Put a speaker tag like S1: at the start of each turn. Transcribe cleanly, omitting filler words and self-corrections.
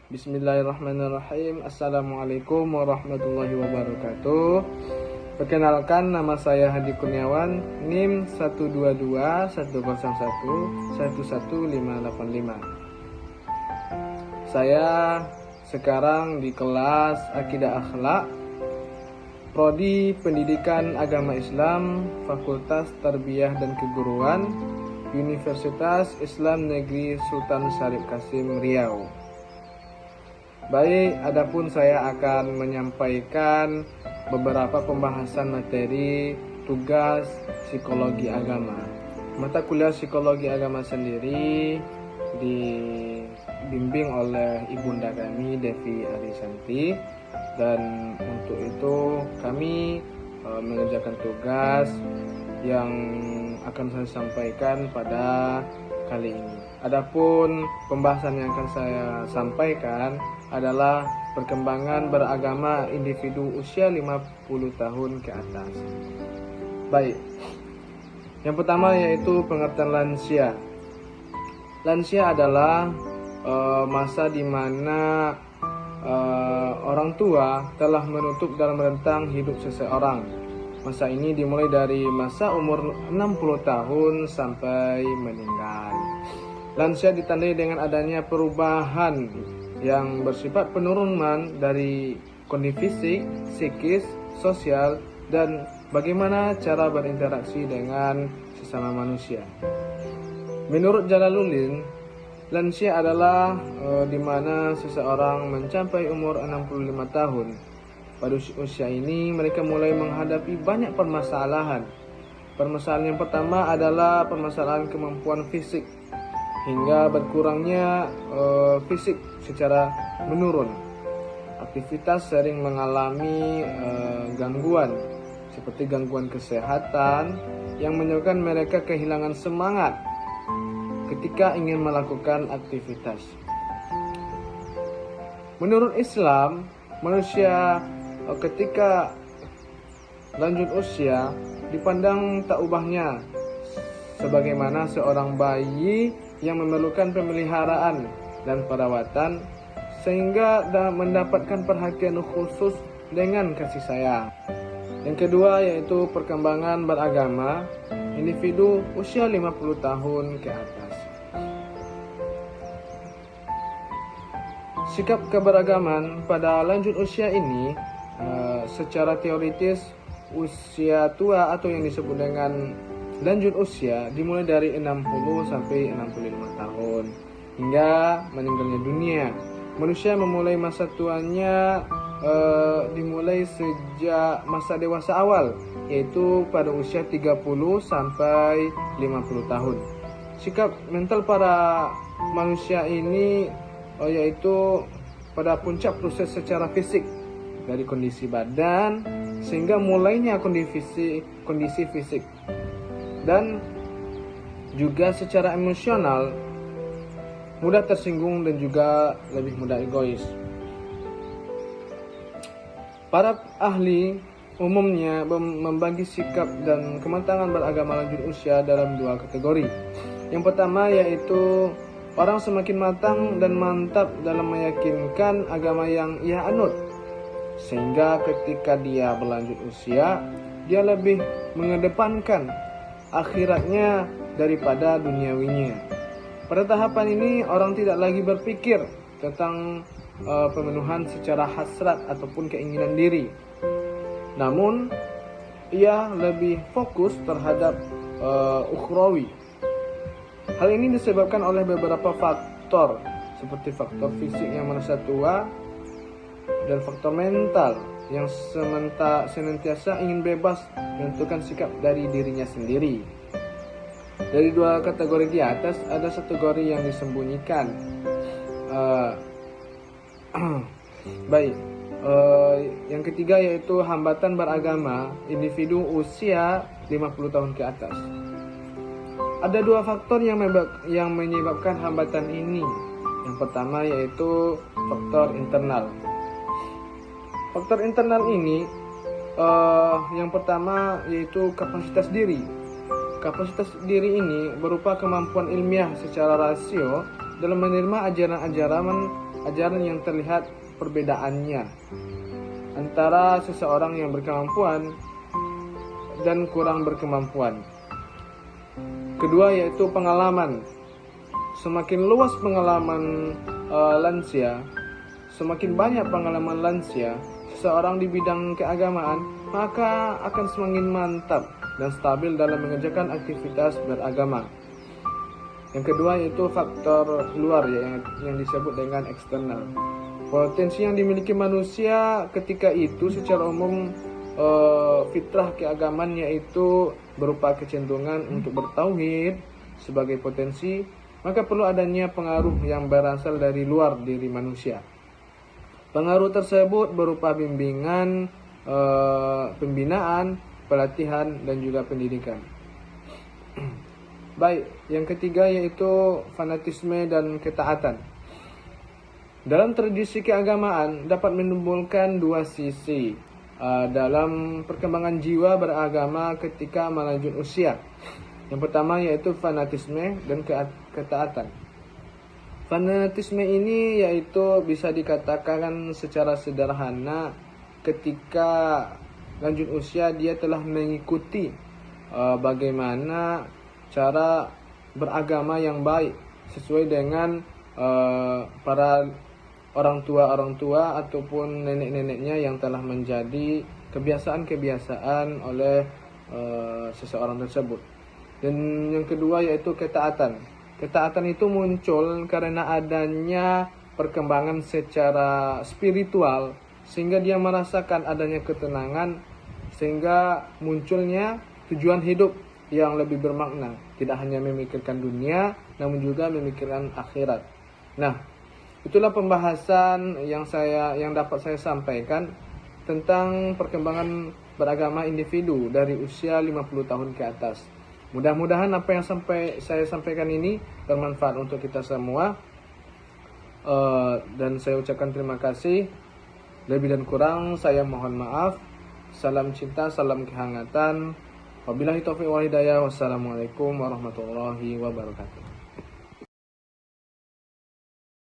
S1: Bismillahirrahmanirrahim. Assalamualaikum warahmatullahi wabarakatuh. Perkenalkan, nama saya Hadi Kurniawan, NIM 12210111585. Saya sekarang di kelas Akidah Akhlak, Prodi Pendidikan Agama Islam, Fakultas Tarbiyah dan Keguruan, Universitas Islam Negeri Sultan Syarif Kasim, Riau. Baik, adapun saya akan menyampaikan beberapa pembahasan materi tugas psikologi agama. Mata kuliah psikologi agama sendiri dibimbing oleh ibunda kami, Devi Arisanti, dan untuk itu kami mengerjakan tugas yang akan saya sampaikan pada kali ini. Adapun pembahasan yang akan saya sampaikan adalah perkembangan beragama individu usia 50 tahun ke atas. Baik. Yang pertama yaitu pengertian lansia. Lansia adalah masa di mana orang tua telah menutup dalam rentang hidup seseorang. Masa ini dimulai dari masa umur 60 tahun sampai meninggal. Lansia ditandai dengan adanya perubahan yang bersifat penurunan dari kondisi fisik, psikis, sosial, dan bagaimana cara berinteraksi dengan sesama manusia. Menurut Jalaluddin, lansia adalah di mana seseorang mencapai umur 65 tahun. Pada usia ini mereka mulai menghadapi banyak permasalahan. Permasalahan yang pertama adalah permasalahan kemampuan fisik, hingga berkurangnya fisik secara menurun. Aktivitas sering mengalami gangguan, seperti gangguan kesehatan yang menyebabkan mereka kehilangan semangat ketika ingin melakukan aktivitas. Menurut Islam, manusia ketika lanjut usia dipandang tak ubahnya sebagaimana seorang bayi yang memerlukan pemeliharaan dan perawatan sehingga mendapatkan perhatian khusus dengan kasih sayang. Yang kedua yaitu perkembangan beragama individu usia 50 tahun ke atas. Sikap keberagaman pada lanjut usia ini secara teoritis usia tua atau yang disebut dengan lanjut usia dimulai dari 60 sampai 65 tahun hingga meninggalnya dunia. Manusia memulai masa tuanya dimulai sejak masa dewasa awal, yaitu pada usia 30 sampai 50 tahun. Sikap mental para manusia ini yaitu pada puncak proses secara fisik dari kondisi badan sehingga mulainya kondisi fisik, dan juga secara emosional mudah tersinggung dan juga lebih mudah egois. Para ahli umumnya membagi sikap dan kematangan beragama lanjut usia dalam dua kategori. Yang pertama yaitu orang semakin matang dan mantap dalam meyakinkan agama yang ia anut, sehingga ketika dia berlanjut usia, dia lebih mengedepankan akhiratnya daripada duniawinya. Pada tahapan ini orang tidak lagi berpikir tentang pemenuhan secara hasrat ataupun keinginan diri, namun ia lebih fokus terhadap ukhrawi. Hal ini disebabkan oleh beberapa faktor seperti faktor fisik yang merasa tua dan faktor mental yang senantiasa ingin bebas menentukan sikap dari dirinya sendiri. Dari dua kategori di atas ada kategori yang disembunyikan. Baik, yang ketiga yaitu hambatan beragama individu usia 50 tahun ke atas. Ada dua faktor yang menyebabkan hambatan ini. Yang pertama yaitu faktor internal. Faktor internal ini yang pertama yaitu kapasitas diri. Kapasitas diri ini berupa kemampuan ilmiah secara rasio dalam menerima ajaran-ajaran ajaran yang terlihat perbedaannya antara seseorang yang berkemampuan dan kurang berkemampuan. Kedua yaitu pengalaman. Semakin luas pengalaman lansia, semakin banyak pengalaman lansia seseorang di bidang keagamaan, maka akan semakin mantap dan stabil dalam mengerjakan aktivitas beragama. Yang kedua yaitu faktor luar yang disebut dengan eksternal. Potensi yang dimiliki manusia ketika itu secara umum fitrah keagamaan yaitu berupa kecenderungan untuk bertauhid sebagai potensi, maka perlu adanya pengaruh yang berasal dari luar diri manusia. Pengaruh tersebut berupa bimbingan, pembinaan, pelatihan, dan juga pendidikan. Baik, yang ketiga yaitu fanatisme dan ketaatan. Dalam tradisi keagamaan dapat menimbulkan dua sisi dalam perkembangan jiwa beragama ketika melanjut usia. Yang pertama yaitu fanatisme dan ketaatan. Fanatisme ini yaitu bisa dikatakan secara sederhana ketika lanjut usia dia telah mengikuti bagaimana cara beragama yang baik sesuai dengan para orang tua ataupun nenek-neneknya yang telah menjadi kebiasaan-kebiasaan oleh seseorang tersebut. Dan yang kedua yaitu ketaatan. Ketaatan itu muncul karena adanya perkembangan secara spiritual sehingga dia merasakan adanya ketenangan, sehingga munculnya tujuan hidup yang lebih bermakna, tidak hanya memikirkan dunia namun juga memikirkan akhirat. Nah, itulah pembahasan yang dapat saya sampaikan tentang perkembangan beragama individu dari usia 50 tahun ke atas. Mudah-mudahan apa yang saya sampaikan ini bermanfaat untuk kita semua. Dan saya ucapkan terima kasih. Lebih dan kurang saya mohon maaf. Salam cinta, salam kehangatan. Wabillahi taufiq wal hidayah. Wassalamualaikum warahmatullahi wabarakatuh.